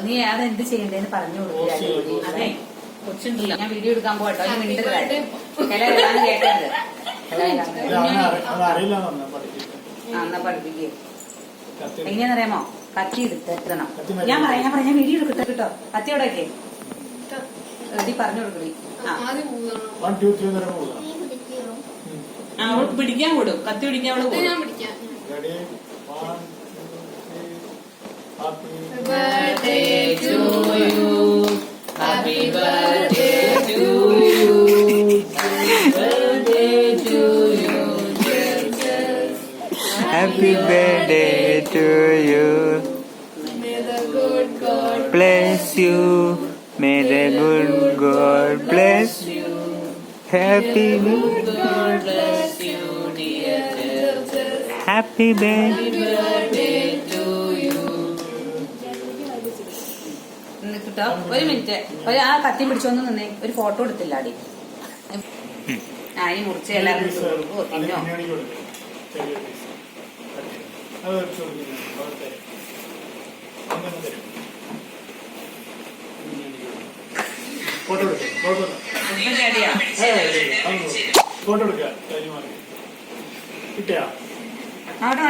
നീ അതെന്ത് ചെയ്യണ്ടേന്ന് പറഞ്ഞു കൊടുക്കുക. അതെ കൊച്ചുണ്ടല്ലോ, ഞാൻ വീഡിയോ എടുക്കാൻ പോട്ടോ. മിണ്ടരുത്, കേട്ടത് എന്നാ പഠിപ്പിക്കുക. എങ്ങനെയാണെന്നറിയാമോ? കത്തി എടുത്തെത്തണം. ഞാൻ വീഡിയോ എടുക്കട്ടെ കേട്ടോ. കത്തി അവിടെ ഒക്കെ എടി പറഞ്ഞു കൊടുക്കണേ. അവൾക്ക് പിടിക്കാൻ വിടും, കത്തി പിടിക്കാൻ അവള് പോകും. Happy birthday to you. Happy birthday to you. Happy birthday to you. Happy birthday to you. May the good God Bless you. May the good God bless you. Happy God bless you, dear Jesus. Happy birthday. Happy birthday to you. കേട്ടോ. ഒരു minute, ആ കത്തി പിടിച്ചോന്ന് നിന്നേ. ഒരു photo എടുത്തില്ല അടി. ഈ മുറിച്ച് എല്ലാവരും തിന്നോ. ഫോട്ടോ എടുക്കുക. കിട്ടിയാ അവിടെ